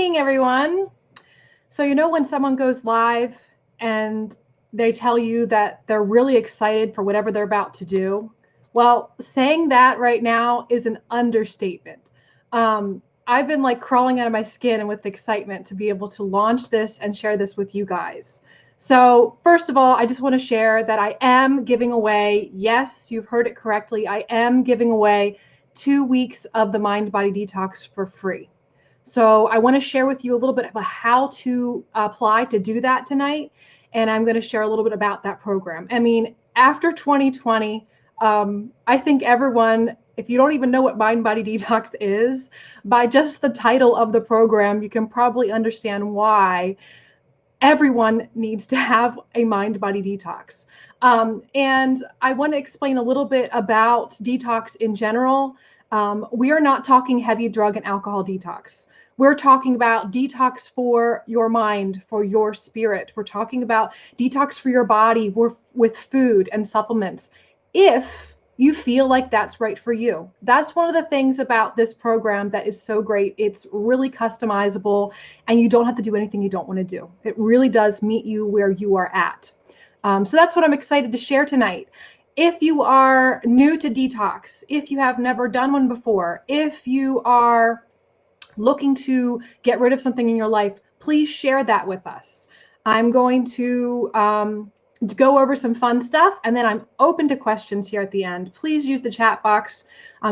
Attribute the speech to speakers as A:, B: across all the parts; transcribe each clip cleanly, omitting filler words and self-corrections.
A: morning, everyone. So, when someone goes live and they tell you that they're really excited for whatever they're about to do? Well, saying that right now is an understatement. I've been like crawling out of my skin and with excitement to be able to launch this and share this with you guys. So, first of all, I just want to share that I am giving away, yes, you've heard it correctly, I am giving away 2 weeks of the Mind Body Detox for free. So I want to share with you a little bit about how to apply to do that tonight. And I'm going to share a little bit about that program. I mean, after 2020, I think everyone, if you don't even know what Mind Body Detox is, by just the title of the program, you can probably understand why everyone needs to have a mind body detox. And I want to explain a little bit about detox in general. We are not talking heavy drug and alcohol detox. We're talking about detox for your mind, for your spirit. We're talking about detox for your body with food and supplements. If you feel like that's right for you. That's one of the things about this program that is so great. It's really customizable and you don't have to do anything you don't want to do. It really does meet you where you are at. So that's what I'm excited to share tonight. If you are new to detox, if you have never done one before, if you are looking to get rid of something in your life, please share that with us. I'm going to go over some fun stuff, and then I'm open to questions here at the end. Please use the chat box.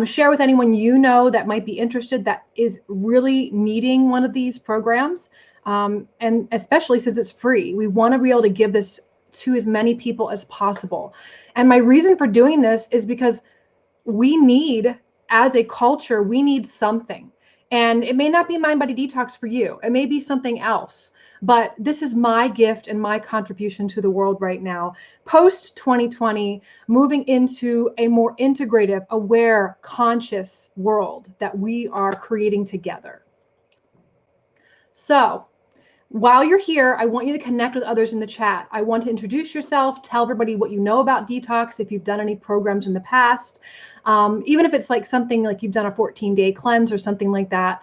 A: Share with anyone you know that might be interested, that is really needing one of these programs, and especially since it's free. We want to be able to give this to as many people as possible. And my reason for doing this is because we need, as a culture, we need something. And it may not be Mind Body Detox for you. It may be something else. But this is my gift and my contribution to the world right now. Post 2020, moving into a more integrative, aware, conscious world that we are creating together. So, while you're here, I want you to connect with others in the chat. I want to introduce yourself, tell everybody what you know about detox, if you've done any programs in the past, even if it's like something like you've done a 14-day cleanse or something like that.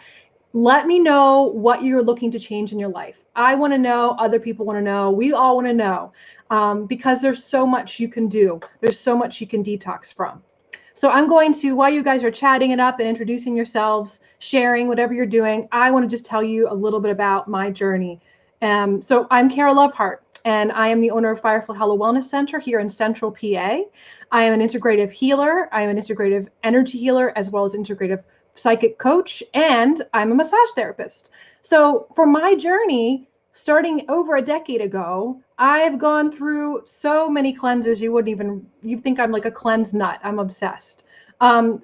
A: Let me know what you're looking to change in your life. I want to know, other people want to know, we all want to know, because there's so much you can do. There's so much you can detox from. So I'm going to, while you guys are chatting it up and introducing yourselves, sharing whatever you're doing, I want to just tell you a little bit about my journey. So I'm Kara Lovehart, and I am the owner of Firefly Hollow Wellness Center here in Central PA. I am an integrative healer. I am an integrative energy healer, as well as integrative psychic coach, and I'm a massage therapist. So for my journey, starting over a decade ago, I've gone through so many cleanses you think I'm like a cleanse nut. I'm obsessed. To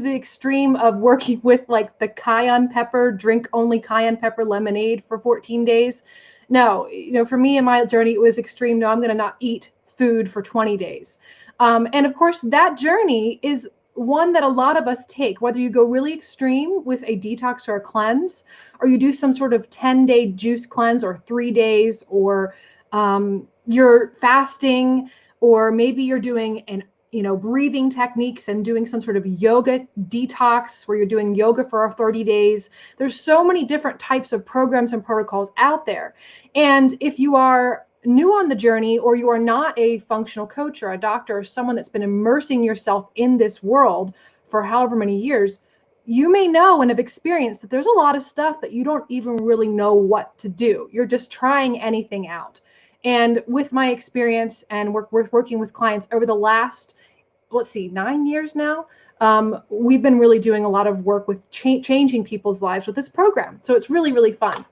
A: the extreme of working with like the cayenne pepper, drink only cayenne pepper lemonade for 14 days. No, for me in my journey, it was extreme. No, I'm going to not eat food for 20 days. And of course, that journey is one that a lot of us take, whether you go really extreme with a detox or a cleanse, or you do some sort of 10-day juice cleanse or 3 days, or you're fasting, or maybe you're doing breathing techniques and doing some sort of yoga detox where you're doing yoga for 30 days. There's so many different types of programs and protocols out there. And if you are new on the journey, or you are not a functional coach or a doctor or someone that's been immersing yourself in this world for however many years, you may know and have experienced that there's a lot of stuff that you don't even really know what to do. You're just trying anything out. And with my experience and working with clients over the last, 9 years now, we've been really doing a lot of work with changing people's lives with this program. So it's really, really fun.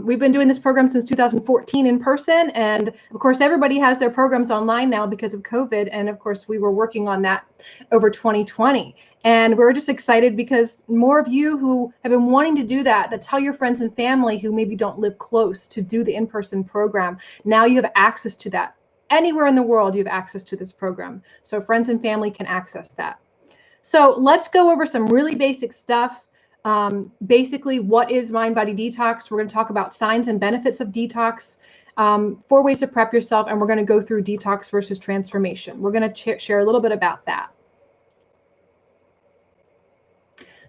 A: We've been doing this program since 2014 in person, and of course everybody has their programs online now because of COVID, and of course we were working on that over 2020, and we're just excited because more of you who have been wanting to do that tell your friends and family who maybe don't live close to do the in-person program. Now you have access to that. Anywhere in the world you have access to this program, so friends and family can access that. So let's go over some really basic stuff. Basically, what is Mind Body Detox? We're going to talk about signs and benefits of detox, 4 ways to prep yourself, and we're going to go through detox versus transformation. We're going to share a little bit about that.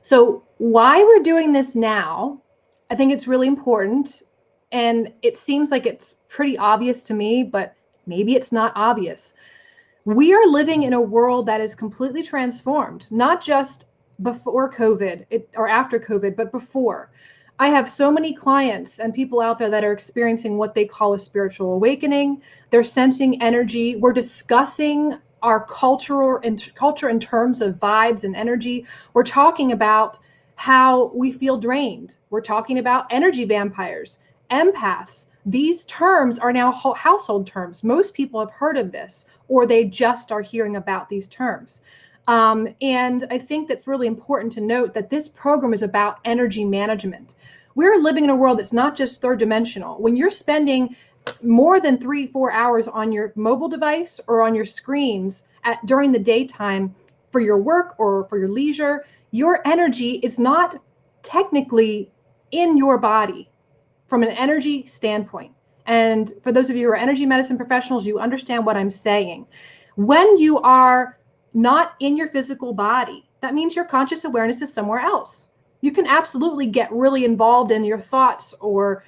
A: So why we're doing this now, I think it's really important. And it seems like it's pretty obvious to me, but maybe it's not obvious. We are living in a world that is completely transformed, not just before COVID or after COVID, but before. I have so many clients and people out there that are experiencing what they call a spiritual awakening. They're sensing energy. We're discussing our culture in terms of vibes and energy. We're talking about how we feel drained. We're talking about energy vampires, empaths. These terms are now household terms. Most people have heard of this, or they just are hearing about these terms. And I think that's really important to note that this program is about energy management. We're living in a world that's not just third dimensional. When you're spending more than 3-4 hours on your mobile device or on your screens during the daytime for your work or for your leisure, your energy is not technically in your body from an energy standpoint. And for those of you who are energy medicine professionals, you understand what I'm saying. When you are not in your physical body, that means your conscious awareness is somewhere else. You can absolutely get really involved in your thoughts or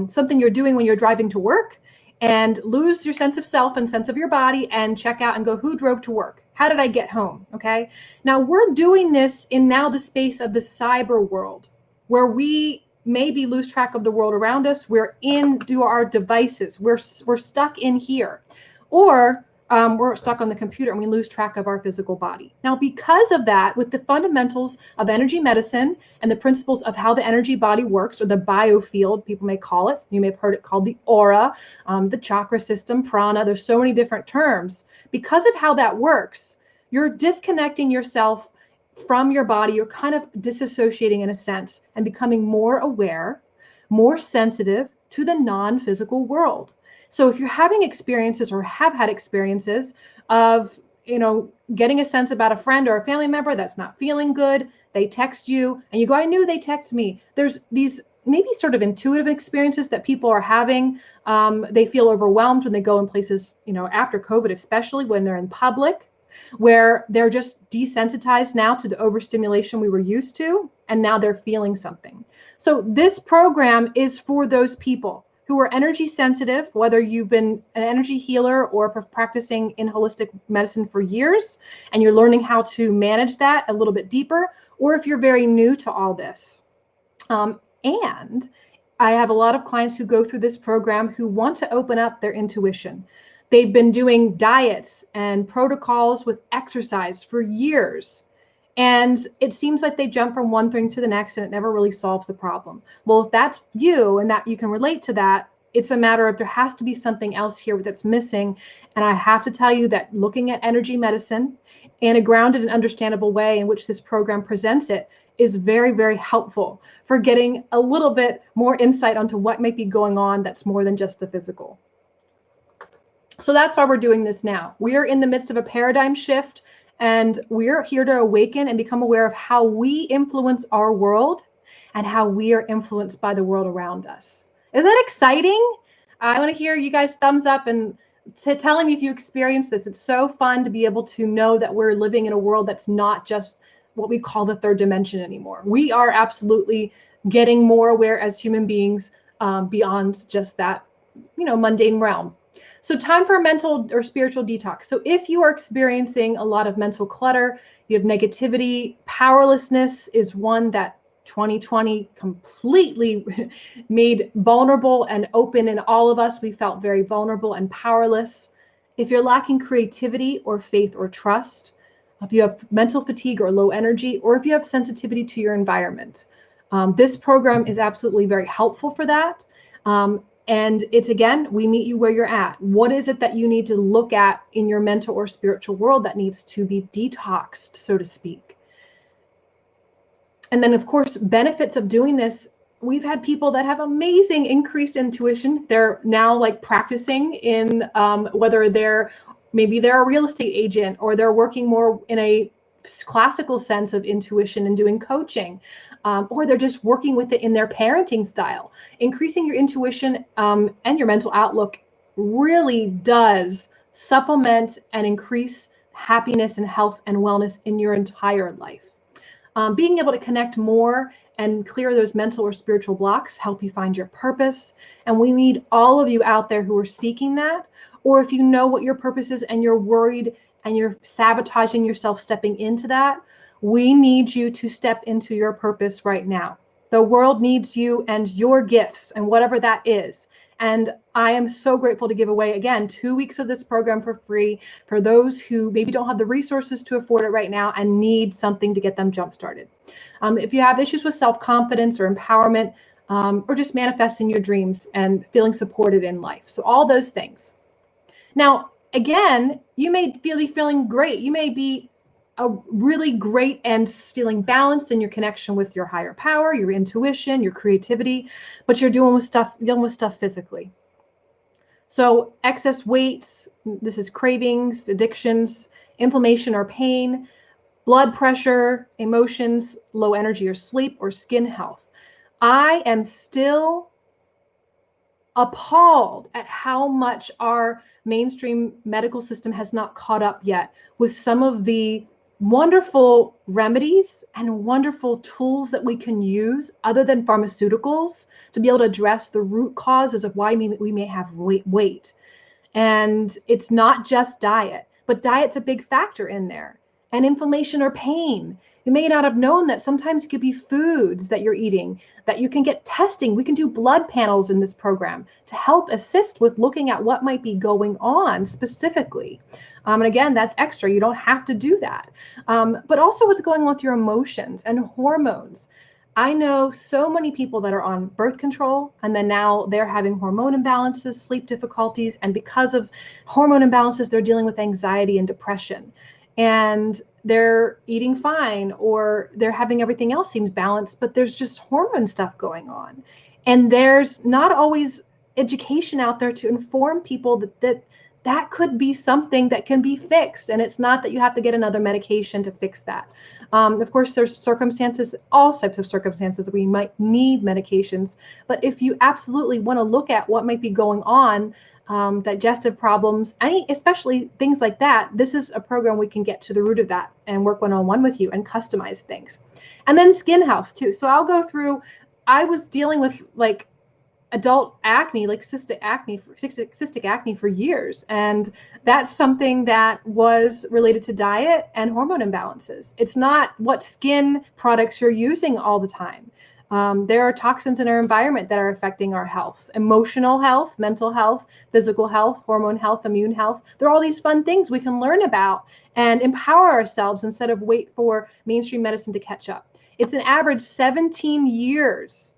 A: something you're doing when you're driving to work and lose your sense of self and sense of your body and check out and go, who drove to work? How did I get home? Okay. Now we're doing this in now the space of the cyber world where we maybe lose track of the world around us. We're into our devices. We're stuck in here. Or we're stuck on the computer and we lose track of our physical body. Now, because of that, with the fundamentals of energy medicine and the principles of how the energy body works, or the biofield, people may call it, you may have heard it called the aura, the chakra system, prana, there's so many different terms. Because of how that works, you're disconnecting yourself from your body. You're kind of disassociating in a sense and becoming more aware, more sensitive to the non-physical world. So if you're having experiences or have had experiences of, getting a sense about a friend or a family member that's not feeling good, they text you and you go, I knew they text me. There's these maybe sort of intuitive experiences that people are having. They feel overwhelmed when they go in places, after COVID, especially when they're in public, where they're just desensitized now to the overstimulation we were used to, and now they're feeling something. So this program is for those people who are energy sensitive, whether you've been an energy healer or practicing in holistic medicine for years, and you're learning how to manage that a little bit deeper, or if you're very new to all this. And I have a lot of clients who go through this program who want to open up their intuition. They've been doing diets and protocols with exercise for years. And it seems like they jump from one thing to the next and it never really solves the problem. Well, if that's you and that you can relate to that, it's a matter of there has to be something else here that's missing. And I have to tell you that looking at energy medicine in a grounded and understandable way in which this program presents it is very, very helpful for getting a little bit more insight onto what might be going on that's more than just the physical. So that's why we're doing this now. We are in the midst of a paradigm shift, and we're here to awaken and become aware of how we influence our world and how we are influenced by the world around us. Isn't that exciting? I want to hear you guys thumbs up and telling me if you experience this. It's so fun to be able to know that we're living in a world that's not just what we call the third dimension anymore. We are absolutely getting more aware as human beings beyond just that, mundane realm. So time for a mental or spiritual detox. So if you are experiencing a lot of mental clutter, you have negativity, powerlessness is one that 2020 completely made vulnerable and open in all of us. We felt very vulnerable and powerless. If you're lacking creativity or faith or trust, if you have mental fatigue or low energy, or if you have sensitivity to your environment, this program is absolutely very helpful for that. And it's, again, we meet you where you're at. What is it that you need to look at in your mental or spiritual world that needs to be detoxed, so to speak? And then, of course, benefits of doing this. We've had people that have amazing increased intuition. They're now like practicing in whether maybe they're a real estate agent or they're working more in a classical sense of intuition and doing coaching, or they're just working with it in their parenting style. Increasing your intuition and your mental outlook really does supplement and increase happiness and health and wellness in your entire life. Being able to connect more and clear those mental or spiritual blocks, help you find your purpose. And we need all of you out there who are seeking that, or if you know what your purpose is and you're worried and you're sabotaging yourself stepping into that, we need you to step into your purpose right now. The world needs you and your gifts and whatever that is. And I am so grateful to give away, again, 2 weeks of this program for free for those who maybe don't have the resources to afford it right now and need something to get them jump started. If you have issues with self-confidence or empowerment, or just manifesting your dreams and feeling supported in life. So all those things. Now, again, you may be feeling great. You may be a really great and feeling balanced in your connection with your higher power, your intuition, your creativity, but you're dealing with stuff physically. So excess weight, this is cravings, addictions, inflammation or pain, blood pressure, emotions, low energy or sleep, or skin health. I am still appalled at how much our mainstream medical system has not caught up yet with some of the wonderful remedies and wonderful tools that we can use other than pharmaceuticals to be able to address the root causes of why we may have weight. And it's not just diet, but diet's a big factor in there. And inflammation or pain. You may not have known that sometimes it could be foods that you're eating, that you can get testing. We can do blood panels in this program to help assist with looking at what might be going on specifically. And again, that's extra. You don't have to do that. But also what's going on with your emotions and hormones. I know so many people that are on birth control, and then now they're having hormone imbalances, sleep difficulties, and because of hormone imbalances, they're dealing with anxiety and depression. And they're eating fine, or they're having everything else seems balanced, but there's just hormone stuff going on. And there's not always education out there to inform people that could be something that can be fixed. And it's not that you have to get another medication to fix that. Of course, there's circumstances, all types of circumstances that we might need medications. But if you absolutely want to look at what might be going on, digestive problems, especially things like that, this is a program we can get to the root of that and work one-on-one with you and customize things. And then skin health too. So I'll go through, I was dealing with like adult acne, like cystic acne for years. And that's something that was related to diet and hormone imbalances. It's not what skin products you're using all the time. There are toxins in our environment that are affecting our health, emotional health, mental health, physical health, hormone health, immune health. There are all these fun things we can learn about and empower ourselves instead of wait for mainstream medicine to catch up. It's an average 17 years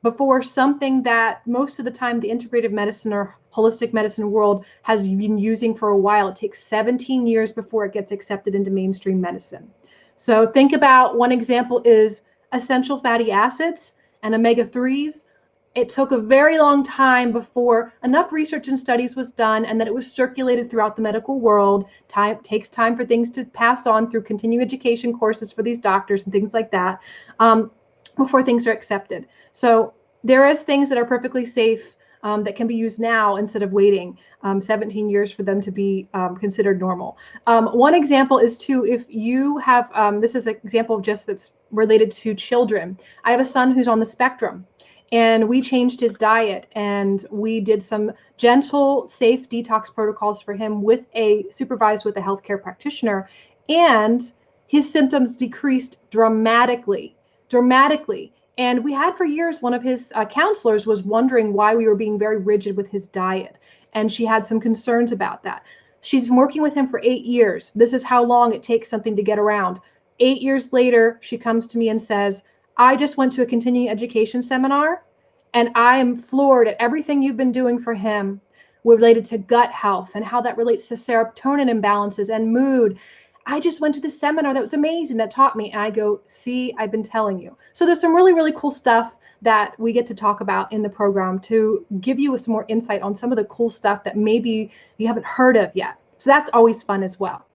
A: before something that most of the time the integrative medicine or holistic medicine world has been using for a while. It takes 17 years before it gets accepted into mainstream medicine. So think about, one example is essential fatty acids and omega-3s. It took a very long time before enough research and studies was done and that it was circulated throughout the medical world. Takes time for things to pass on through continuing education courses for these doctors and things like that. Before things are accepted. So there is things that are perfectly safe that can be used now instead of waiting 17 years for them to be considered normal. One example is too, if you have, this is an example of just that's related to children. I have a son who's on the spectrum, and we changed his diet and we did some gentle, safe detox protocols for him supervised with a healthcare practitioner, and his symptoms decreased dramatically. And we had for years, one of his counselors was wondering why we were being very rigid with his diet. And she had some concerns about that. She's been working with him for 8 years. This is how long it takes something to get around. 8 years later, she comes to me and says, I just went to a continuing education seminar and I am floored at everything you've been doing for him related to gut health and how that relates to serotonin imbalances and mood. I just went to the seminar that was amazing that taught me. And I go, see, I've been telling you. So there's some really, really cool stuff that we get to talk about in the program to give you some more insight on some of the cool stuff that maybe you haven't heard of yet. So that's always fun as well.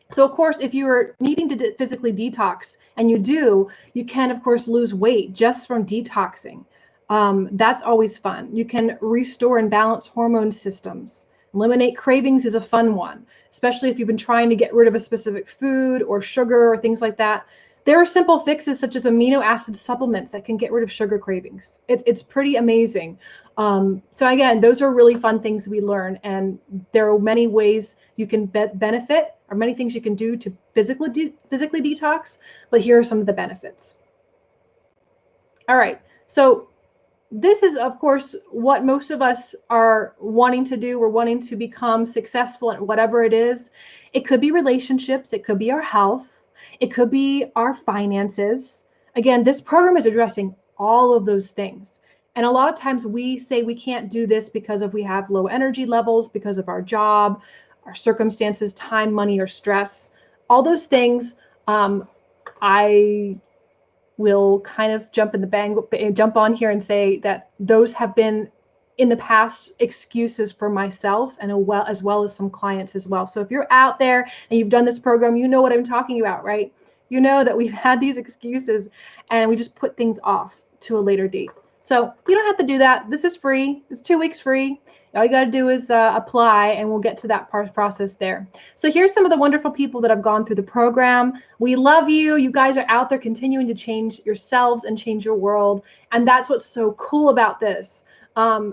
A: So of course, if you are needing to physically detox, and you do, you can of course lose weight just from detoxing. That's always fun. You can restore and balance hormone systems. Eliminate cravings is a fun one, especially if you've been trying to get rid of a specific food or sugar or things like that. There are simple fixes such as amino acid supplements that can get rid of sugar cravings. It's pretty amazing. So again, those are really fun things we learn, and there are many ways you can benefit, or many things you can do to physically detox, but here are some of the benefits. All right, so this is, of course, what most of us are wanting to do. We're wanting to become successful at whatever it is. It could be relationships, it could be our health, it could be our finances. Again, this program is addressing all of those things. And a lot of times we say we can't do this because we have low energy levels, because of our job, our circumstances, time, money, or stress. All those things, I will kind of jump on here and say that those have been in the past excuses for myself, and as well as some clients as well. So if you're out there and you've done this program, you know what I'm talking about, right? You know that we've had these excuses and we just put things off to a later date. So you don't have to do that. This is free. It's 2 weeks free. All you got to do is apply, and we'll get to that process there. So here's some of the wonderful people that have gone through the program. We love you. You guys are out there continuing to change yourselves and change your world. And that's what's so cool about this.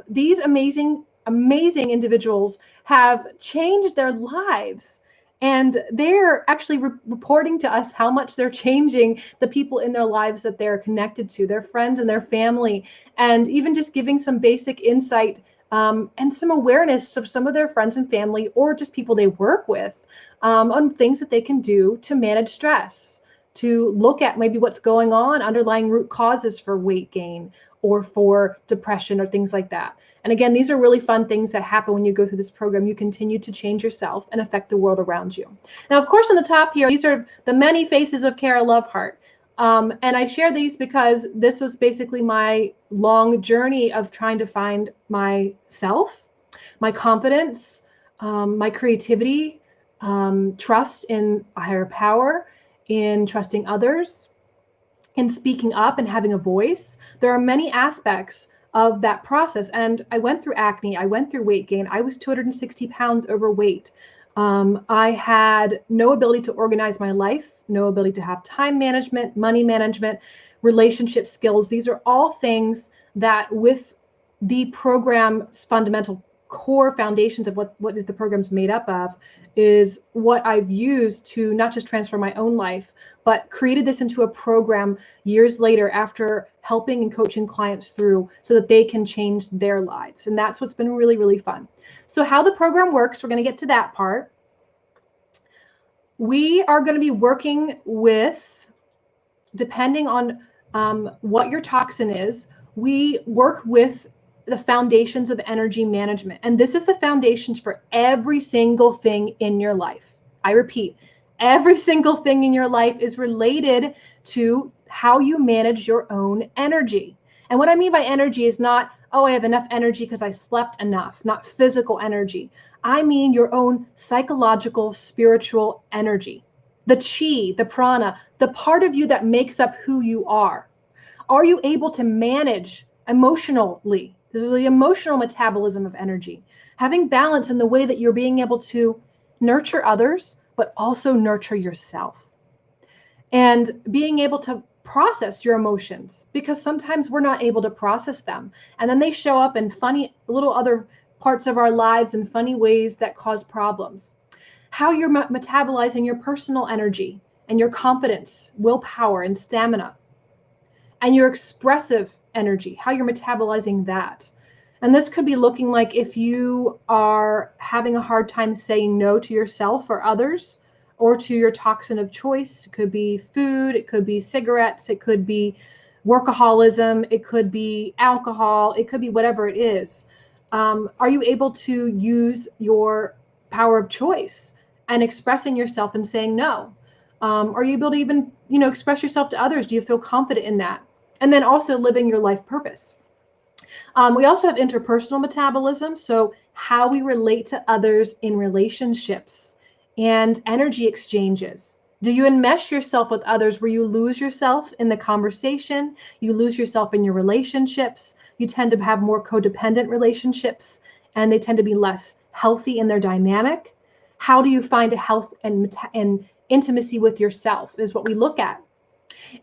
A: These amazing individuals have changed their lives. And they're actually reporting to us how much they're changing the people in their lives that they're connected to, their friends and their family, and even just giving some basic insight and some awareness of some of their friends and family, or just people they work with, on things that they can do to manage stress, to look at maybe what's going on, underlying root causes for weight gain or for depression or things like that. And again, these are really fun things that happen when you go through this program. You continue to change yourself and affect the world around you. Now, of course, on the top here, these are the many faces of Kara Loveheart. And I share these because this was basically my long journey of trying to find myself, my confidence, my creativity, trust in a higher power, in trusting others, in speaking up and having a voice. There are many aspects of that process. And I went through acne, I went through weight gain. I was 260 pounds overweight. I had no ability to organize my life, no ability to have time management, money management, relationship skills. These are all things that, with the program's fundamental core foundations of what is the program's made up of, is what I've used to not just transform my own life, but created this into a program years later after helping and coaching clients through, so that they can change their lives. And that's what's been really, really fun. So how the program works, we're going to get to that part. We are going to be working with, depending on what your toxin is, we work with the foundations of energy management. And this is the foundations for every single thing in your life. I repeat, every single thing in your life is related to how you manage your own energy. And what I mean by energy is not, oh, I have enough energy because I slept enough, not physical energy. I mean your own psychological, spiritual energy, the chi, the prana, the part of you that makes up who you are. Are you able to manage emotionally? This is the emotional metabolism of energy. Having balance in the way that you're being able to nurture others, but also nurture yourself. And being able to process your emotions, because sometimes we're not able to process them. And then they show up in funny little other parts of our lives in funny ways that cause problems. How you're metabolizing your personal energy and your confidence, willpower, and stamina. And your expressive energy, how you're metabolizing that. And this could be looking like if you are having a hard time saying no to yourself or others, or to your toxin of choice. It could be food, it could be cigarettes, it could be workaholism, it could be alcohol, it could be whatever it is. Are you able to use your power of choice and expressing yourself and saying no? Are you able to even, express yourself to others? Do you feel confident in that? And then also living your life purpose. We also have interpersonal metabolism, so how we relate to others in relationships and energy exchanges. Do you enmesh yourself with others where you lose yourself in the conversation, you lose yourself in your relationships, you tend to have more codependent relationships, and they tend to be less healthy in their dynamic? How do you find a health and intimacy with yourself is what we look at.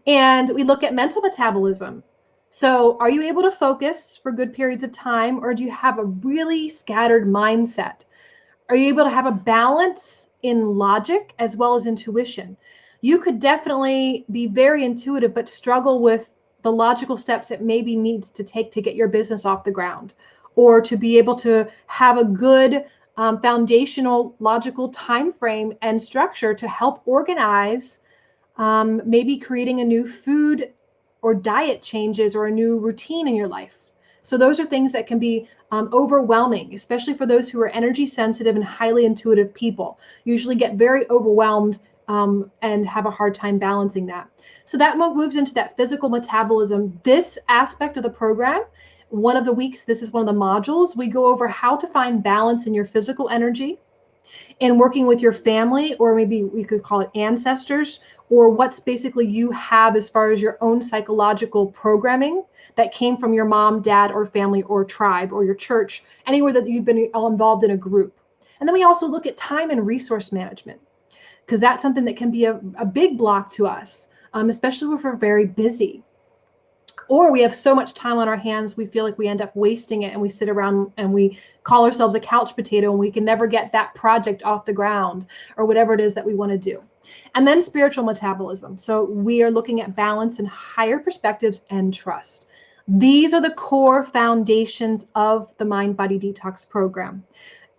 A: And we look at mental metabolism. So are you able to focus for good periods of time, or do you have a really scattered mindset? Are you able to have a balance in logic as well as intuition? You could definitely be very intuitive, but struggle with the logical steps it maybe needs to take to get your business off the ground, or to be able to have a good foundational logical time frame and structure to help organize maybe creating a new food or diet changes or a new routine in your life. So those are things that can be overwhelming, especially for those who are energy sensitive and highly intuitive people. Usually get very overwhelmed and have a hard time balancing that. So that moves into that physical metabolism. This aspect of the program, one of the weeks, this is one of the modules, we go over how to find balance in your physical energy and working with your family, or maybe we could call it ancestors, or what's basically you have as far as your own psychological programming that came from your mom, dad, or family, or tribe, or your church, anywhere that you've been all involved in a group. And then we also look at time and resource management, because that's something that can be a big block to us, especially if we're very busy. Or we have so much time on our hands, we feel like we end up wasting it, and we sit around and we call ourselves a couch potato, and we can never get that project off the ground, or whatever it is that we want to do. And then spiritual metabolism. So we are looking at balance and higher perspectives and trust. These are the core foundations of the Mind Body Detox program.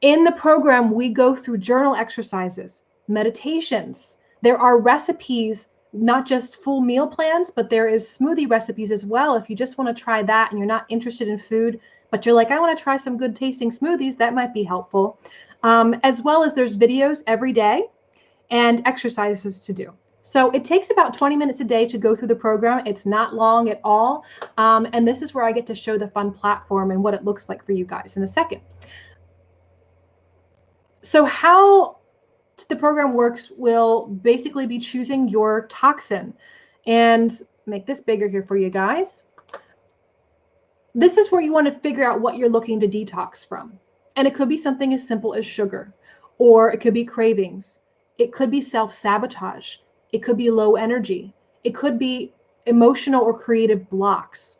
A: In the program, we go through journal exercises, meditations. There are recipes, not just full meal plans, but there is smoothie recipes as well. If you just want to try that and you're not interested in food, but you're like, I want to try some good tasting smoothies, that might be helpful. As well as there's videos every day and exercises to do. So it takes about 20 minutes a day to go through the program. It's not long at all. And this is where I get to show the fun platform and what it looks like for you guys in a second. So how the program works will basically be choosing your toxin, and make this bigger here for you guys. This is where you want to figure out what you're looking to detox from. And it could be something as simple as sugar, or it could be cravings. It could be self-sabotage. It could be low energy. It could be emotional or creative blocks.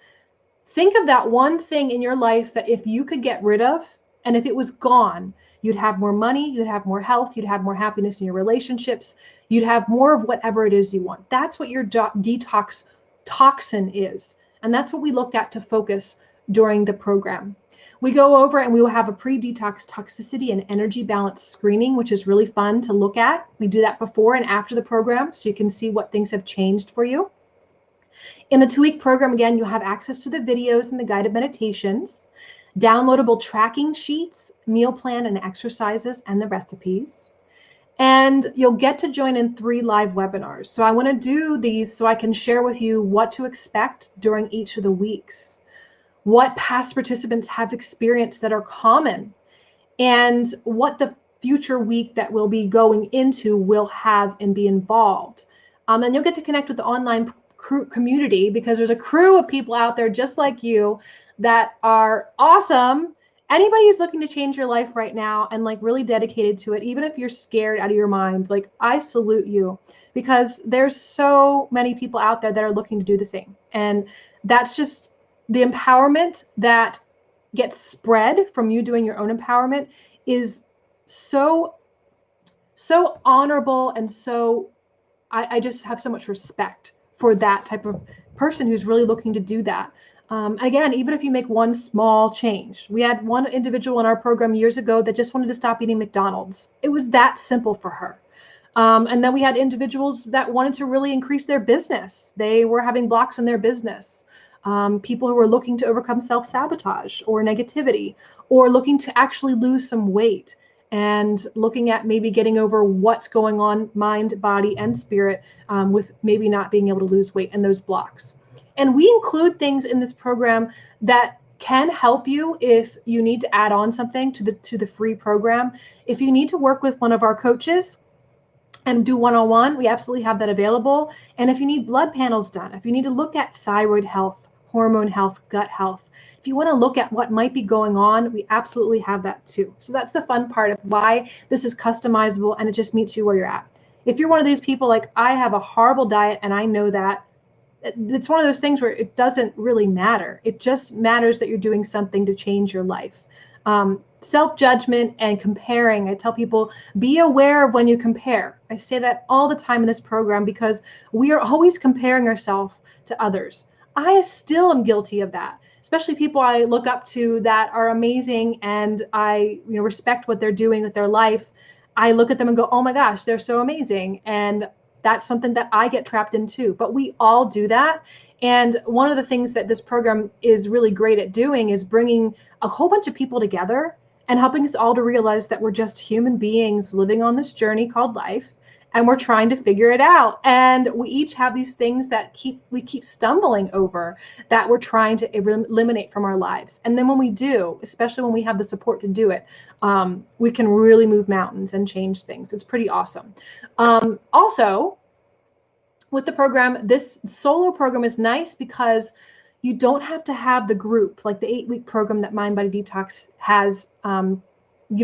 A: Think of that one thing in your life that if you could get rid of, and if it was gone, you'd have more money, you'd have more health, you'd have more happiness in your relationships, you'd have more of whatever it is you want. That's what your detox toxin is. And that's what we look at to focus during the program. We go over and we will have a pre-detox toxicity and energy balance screening, which is really fun to look at. We do that before and after the program, so you can see what things have changed for you. In the 2-week program, again, you'll have access to the videos and the guided meditations, downloadable tracking sheets, meal plan and exercises, and the recipes. And you'll get to join in 3 live webinars. So I want to do these so I can share with you what to expect during each of the weeks, what past participants have experienced that are common, and what the future week that we'll be going into will have and be involved. And you'll get to connect with the online community, because there's a crew of people out there just like you that are awesome. Anybody who's looking to change your life right now and like really dedicated to it, even if you're scared out of your mind, like I salute you, because there's so many people out there that are looking to do the same. And that's just the empowerment that gets spread from you doing your own empowerment is so honorable. And so I just have so much respect for that type of person who's really looking to do that. Again, even if you make one small change. We had one individual in our program years ago that just wanted to stop eating McDonald's. It was that simple for her. And then we had individuals that wanted to really increase their business. They were having blocks in their business. People who were looking to overcome self-sabotage or negativity, or looking to actually lose some weight, and looking at maybe getting over what's going on, mind, body, and spirit, with maybe not being able to lose weight and those blocks. And we include things in this program that can help you if you need to add on something to the free program. If you need to work with one of our coaches and do one-on-one, we absolutely have that available. And if you need blood panels done, if you need to look at thyroid health, hormone health, gut health, if you want to look at what might be going on, we absolutely have that too. So that's the fun part of why this is customizable, and it just meets you where you're at. If you're one of these people like, I have a horrible diet and I know that, it's one of those things where it doesn't really matter. It just matters that you're doing something to change your life. Self-judgment and comparing. I tell people, be aware of when you compare. I say that all the time in this program because we are always comparing ourselves to others. I still am guilty of that, especially people I look up to that are amazing and I respect what they're doing with their life. I look at them and go, oh my gosh, they're so amazing. And that's something that I get trapped into. But we all do that. And one of the things that this program is really great at doing is bringing a whole bunch of people together and helping us all to realize that we're just human beings living on this journey called life, and we're trying to figure it out. And we each have these things that we keep stumbling over that we're trying to eliminate from our lives. And then when we do, especially when we have the support to do it, we can really move mountains and change things. It's pretty awesome. Also, with the program, this solo program is nice because you don't have to have the group like the 8-week program that Mind Body Detox has. You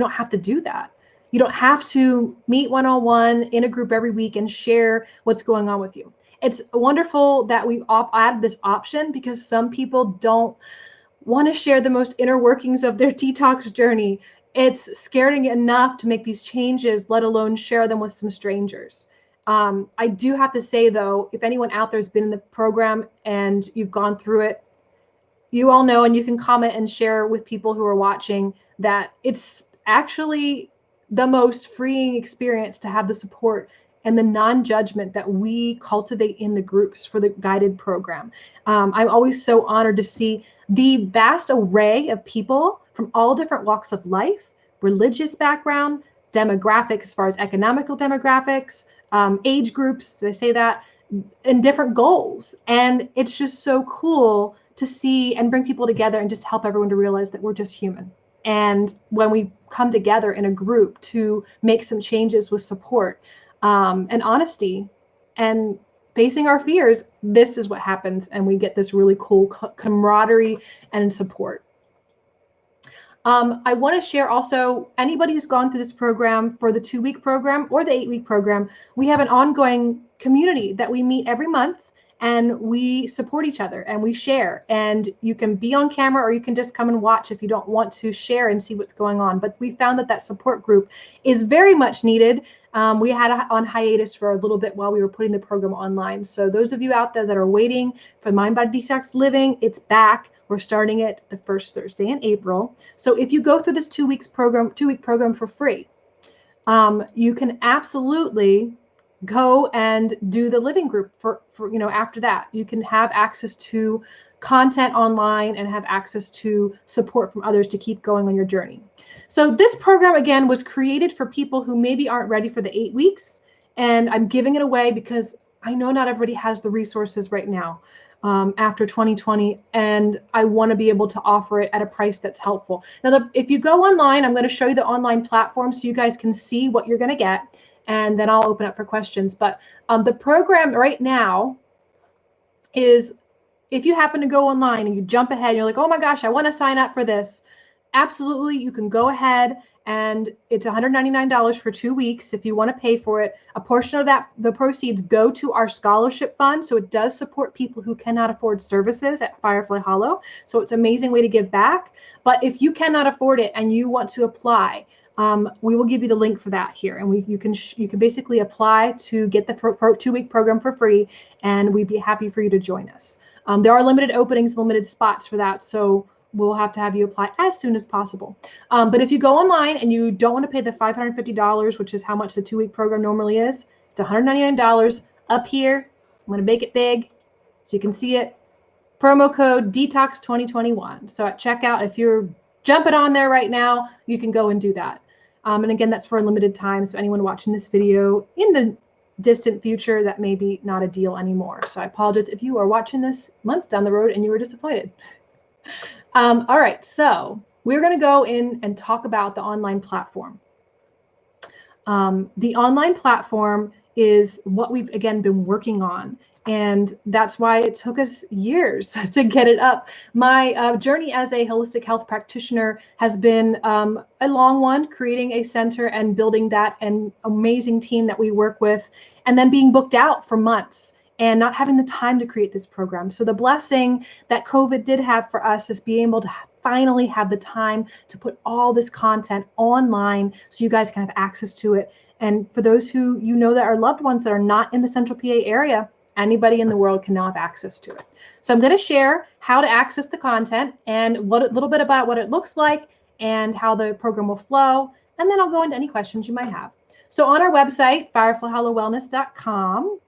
A: don't have to do that. You don't have to meet one-on-one in a group every week and share what's going on with you. It's wonderful that we've added this option because some people don't want to share the most inner workings of their detox journey. It's scaring enough to make these changes, let alone share them with some strangers. I do have to say, though, if anyone out there has been in the program and you've gone through it, you all know, and you can comment and share with people who are watching, that it's actually the most freeing experience to have the support and the non-judgment that we cultivate in the groups for the guided program. I'm always so honored to see the vast array of people from all different walks of life, religious background, demographics as far as economical demographics, age groups, they say that, and different goals. And it's just so cool to see and bring people together and just help everyone to realize that we're just human. And when we come together in a group to make some changes with support and honesty and facing our fears, this is what happens. And we get this really cool camaraderie and support. I want to share also, anybody who's gone through this program, for the 2-week program or the 8-week program, we have an ongoing community that we meet every month, and we support each other and we share. And you can be on camera or you can just come and watch if you don't want to share and see what's going on. But we found that that support group is very much needed. We had on hiatus for a little bit while we were putting the program online. So those of you out there that are waiting for Mind Body Detox Living, it's back. We're starting it the first Thursday in April. So if you go through this 2-week program for free, you can absolutely go and do the living group for after that. You can have access to content online and have access to support from others to keep going on your journey. So this program, again, was created for people who maybe aren't ready for the 8 weeks. And I'm giving it away because I know not everybody has the resources right now after 2020. And I want to be able to offer it at a price that's helpful. Now, if you go online, I'm going to show you the online platform so you guys can see what you're going to get. And then I'll open up for questions. But the program right now is, if you happen to go online and you jump ahead, you're like, oh my gosh, I want to sign up for this. Absolutely, you can go ahead, and it's $199 for 2 weeks if you want to pay for it. A portion of that, the proceeds, go to our scholarship fund. So it does support people who cannot afford services at Firefly Hollow. So it's an amazing way to give back. But if you cannot afford it and you want to apply, we will give you the link for that here, and you can basically apply to get the 2-week program for free, and we'd be happy for you to join us. There are limited openings, limited spots for that, so we'll have to have you apply as soon as possible. But if you go online and you don't want to pay the $550, which is how much the 2-week program normally is, it's $199 up here. I'm going to make it big so you can see it. Promo code DETOX2021. So at checkout, if you're jumping on there right now, you can go and do that. And again, that's for a limited time. So anyone watching this video in the distant future, that may be not a deal anymore. So I apologize if you are watching this months down the road and you were disappointed. All right, so we're going to go in and talk about the online platform. The online platform is what we've, again, been working on. And that's why it took us years to get it up. My journey as a holistic health practitioner has been a long one, creating a center and building that, an amazing team that we work with, and then being booked out for months and not having the time to create this program. So the blessing that COVID did have for us is being able to finally have the time to put all this content online so you guys can have access to it. And for those who that are loved ones that are not in the Central PA area, anybody in the world can now have access to it. So I'm going to share how to access the content and a little bit about what it looks like and how the program will flow. And then I'll go into any questions you might have. So on our website, fireflyhollowwellness.com,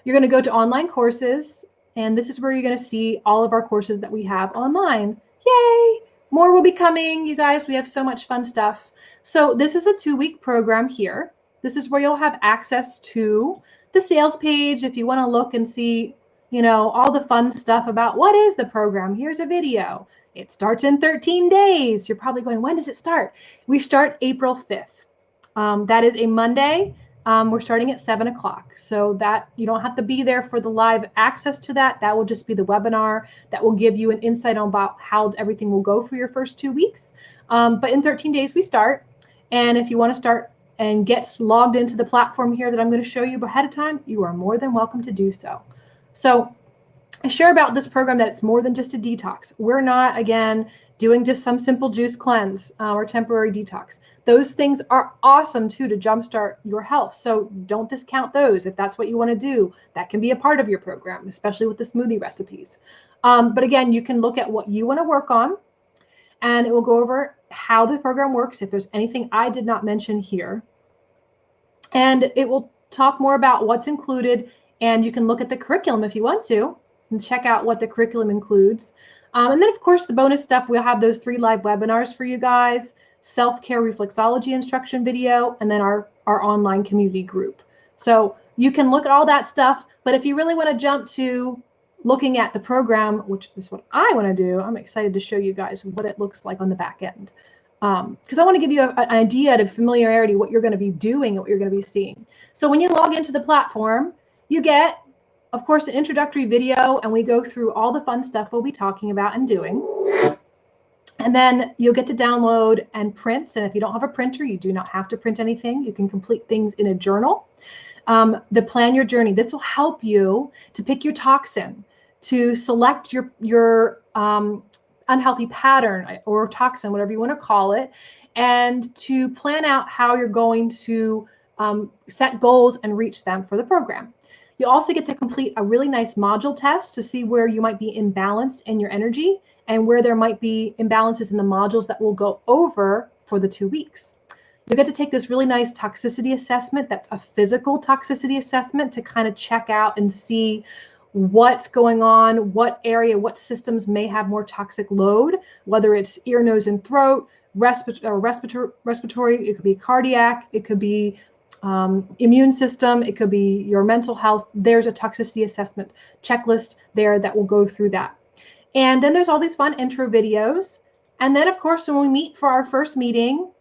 A: you're going to go to online courses. And this is where you're going to see all of our courses that we have online. Yay! More will be coming, you guys. We have so much fun stuff. So this is a 2-week program here. This is where you'll have access to the sales page if you want to look and see, all the fun stuff about what is the program. Here's a video. It starts in 13 days. You're probably going, when does it start? We start April 5th. That is a Monday. We're starting at 7 o'clock. So that you don't have to be there for the live access to that. That will just be the webinar that will give you an insight on about how everything will go for your first 2 weeks. But in 13 days, we start. And if you want to start and get logged into the platform here that I'm going to show you ahead of time, you are more than welcome to do so. So I share about this program that it's more than just a detox. We're not, again, doing just some simple juice cleanse or temporary detox. Those things are awesome too to jumpstart your health. So don't discount those. If that's what you want to do, that can be a part of your program, especially with the smoothie recipes. But again, you can look at what you want to work on, and it will go over how the program works, if there's anything I did not mention here. And it will talk more about what's included, and you can look at the curriculum if you want to and check out what the curriculum includes. And then, of course, the bonus stuff, we'll have those 3 live webinars for you guys, self-care reflexology instruction video, and then our online community group. So you can look at all that stuff, but if you really want to jump to looking at the program, which is what I want to do, I'm excited to show you guys what it looks like on the back end. Because I want to give you an idea of familiarity, what you're going to be doing and what you're going to be seeing. So when you log into the platform, you get, of course, an introductory video, and we go through all the fun stuff we'll be talking about and doing. And then you'll get to download and print. And if you don't have a printer, you do not have to print anything. You can complete things in a journal. The Plan Your Journey. This will help you to pick your toxin, to select your unhealthy pattern or toxin, whatever you want to call it, and to plan out how you're going to set goals and reach them for the program. You also get to complete a really nice module test to see where you might be imbalanced in your energy and where there might be imbalances in the modules that we'll go over for the 2 weeks. You get to take this really nice toxicity assessment. That's a physical toxicity assessment to kind of check out and see what's going on, what area, what systems may have more toxic load, whether it's ear, nose, and throat, respiratory, it could be cardiac, it could be immune system, it could be your mental health. There's a toxicity assessment checklist there that will go through that. And then there's all these fun intro videos. And then, of course, when we meet for our first meeting,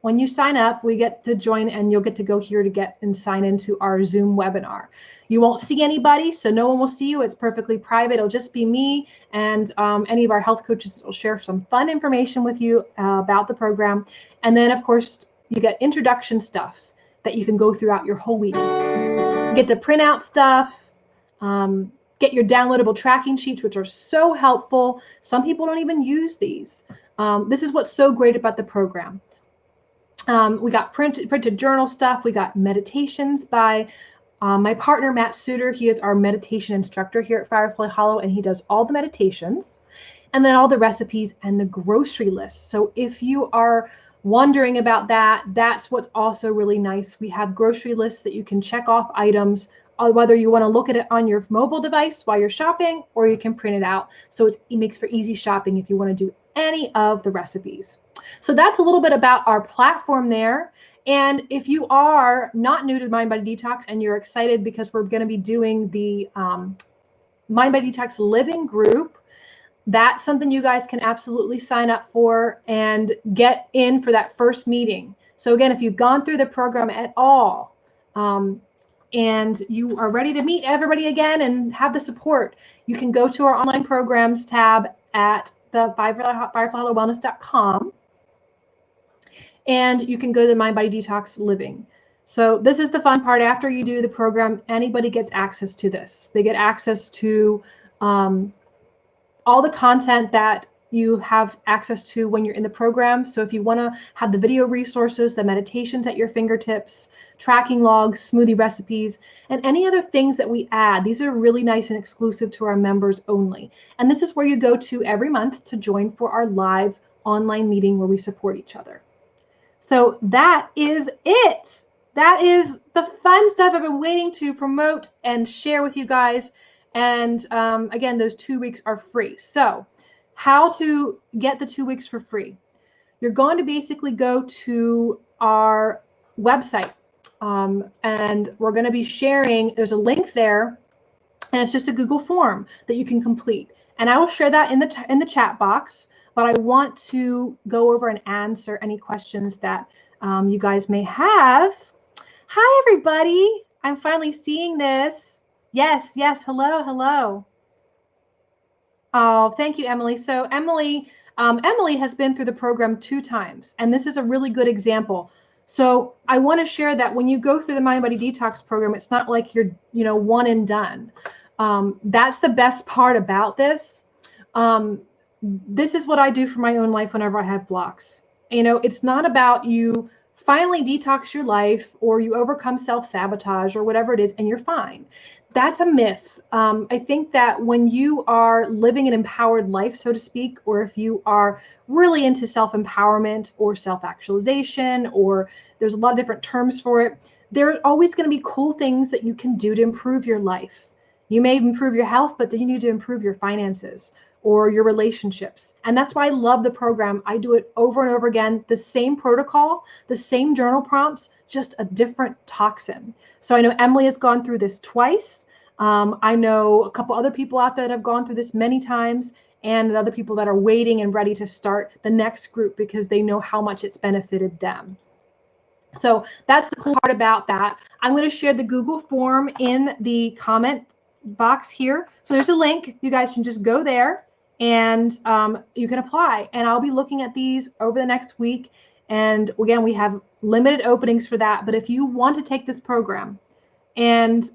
A: when you sign up, we get to join, and you'll get to go here to get and sign into our Zoom webinar. You won't see anybody, so no one will see you. It's perfectly private. It'll just be me and any of our health coaches will share some fun information with you about the program. And then, of course, you get introduction stuff that you can go throughout your whole week. You get to print out stuff, get your downloadable tracking sheets, which are so helpful. Some people don't even use these. This is what's so great about the program. We got printed journal stuff. We got meditations by my partner, Matt Suter. He is our meditation instructor here at Firefly Hollow, and he does all the meditations, and then all the recipes and the grocery list. So if you are wondering about that, that's what's also really nice. We have grocery lists that you can check off items, whether you want to look at it on your mobile device while you're shopping, or you can print it out. So it makes for easy shopping if you want to do any of the recipes. So that's a little bit about our platform there. And if you are not new to Mind Body Detox and you're excited because we're going to be doing the Mind Body Detox Living Group, that's something you guys can absolutely sign up for and get in for that first meeting. So again, if you've gone through the program at all and you are ready to meet everybody again and have the support, you can go to our online programs tab at the fireflyhollowwellness.com. And you can go to the Mind Body Detox Living. So this is the fun part. After you do the program, anybody gets access to this. They get access to all the content that you have access to when you're in the program. So if you want to have the video resources, the meditations at your fingertips, tracking logs, smoothie recipes, and any other things that we add, these are really nice and exclusive to our members only. And this is where you go to every month to join for our live online meeting where we support each other. So that is it. That is the fun stuff I've been waiting to promote and share with you guys. And again, those 2 weeks are free. So how to get the 2 weeks for free? You're going to basically go to our website, and we're going to be sharing. There's a link there, and it's just a Google form that you can complete. And I will share that in the chat box. But I want to go over and answer any questions that you guys may have. Hi, everybody. I'm finally seeing this. Yes, yes. Hello, hello. Oh, thank you, Emily. So Emily has been through the program 2 times, and this is a really good example. So I want to share that when you go through the Mind Body Detox program, it's not like you're, one and done. That's the best part about this. This is what I do for my own life whenever I have blocks. It's not about you finally detox your life or you overcome self-sabotage or whatever it is and you're fine. That's a myth. I think that when you are living an empowered life, so to speak, or if you are really into self-empowerment or self-actualization, or there's a lot of different terms for it, there are always going to be cool things that you can do to improve your life. You may improve your health, but then you need to improve your finances or your relationships. And that's why I love the program. I do it over and over again, the same protocol, the same journal prompts, just a different toxin. So I know Emily has gone through this twice. I know a couple other people out there that have gone through this many times, and other people that are waiting and ready to start the next group because they know how much it's benefited them. So that's the cool part about that. I'm going to share the Google form in the comment box here. So there's a link. You guys can just go there and you can apply. And I'll be looking at these over the next week. And again, we have limited openings for that. But if you want to take this program and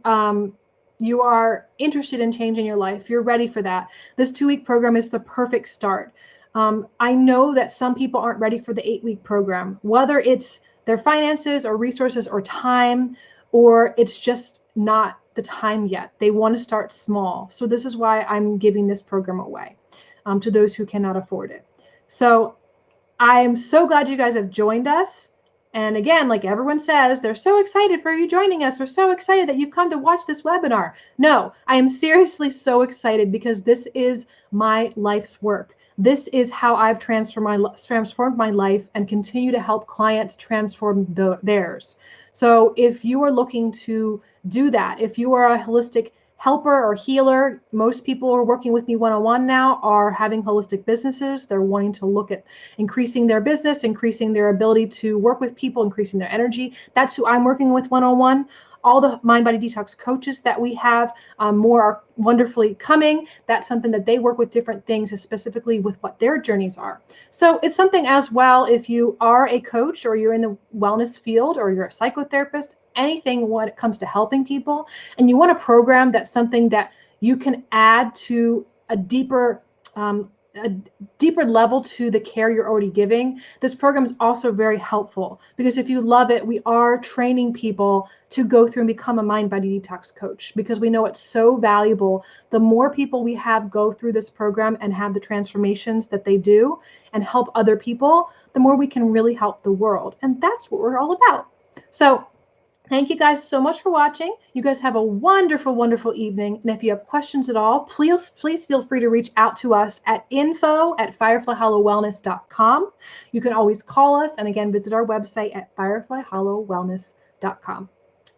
A: you are interested in changing your life, you're ready for that, this 2-week program is the perfect start. I know that some people aren't ready for the 8-week program, whether it's their finances or resources or time, or it's just not the time yet. They want to start small. So this is why I'm giving this program away to those who cannot afford it. So I am so glad you guys have joined us. And again, like everyone says, they're so excited for you joining us. We're so excited that you've come to watch this webinar. No, I am seriously so excited because this is my life's work. This is how I've transformed my life and continue to help clients transform theirs. So if you are looking to do that, if you are a holistic helper or healer, most people who are working with me one-on-one now are having holistic businesses. They're wanting to look at increasing their business, increasing their ability to work with people, increasing their energy. That's who I'm working with one-on-one. All the Mind Body Detox coaches that we have, more are wonderfully coming. That's something that they work with different things, specifically with what their journeys are. So it's something as well, if you are a coach or you're in the wellness field or you're a psychotherapist, anything when it comes to helping people, and you want a program that's something that you can add to a deeper level to the care you're already giving, this program is also very helpful, because if you love it, we are training people to go through and become a Mind Body Detox coach, because we know it's so valuable. The more people we have go through this program and have the transformations that they do and help other people, the more we can really help the world. And that's what we're all about. So thank you guys so much for watching. You guys have a wonderful, wonderful evening. And if you have questions at all, please feel free to reach out to us at info@fireflyhollowwellness.com. You can always call us, and again, visit our website at fireflyhollowwellness.com.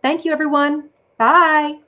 A: Thank you, everyone. Bye.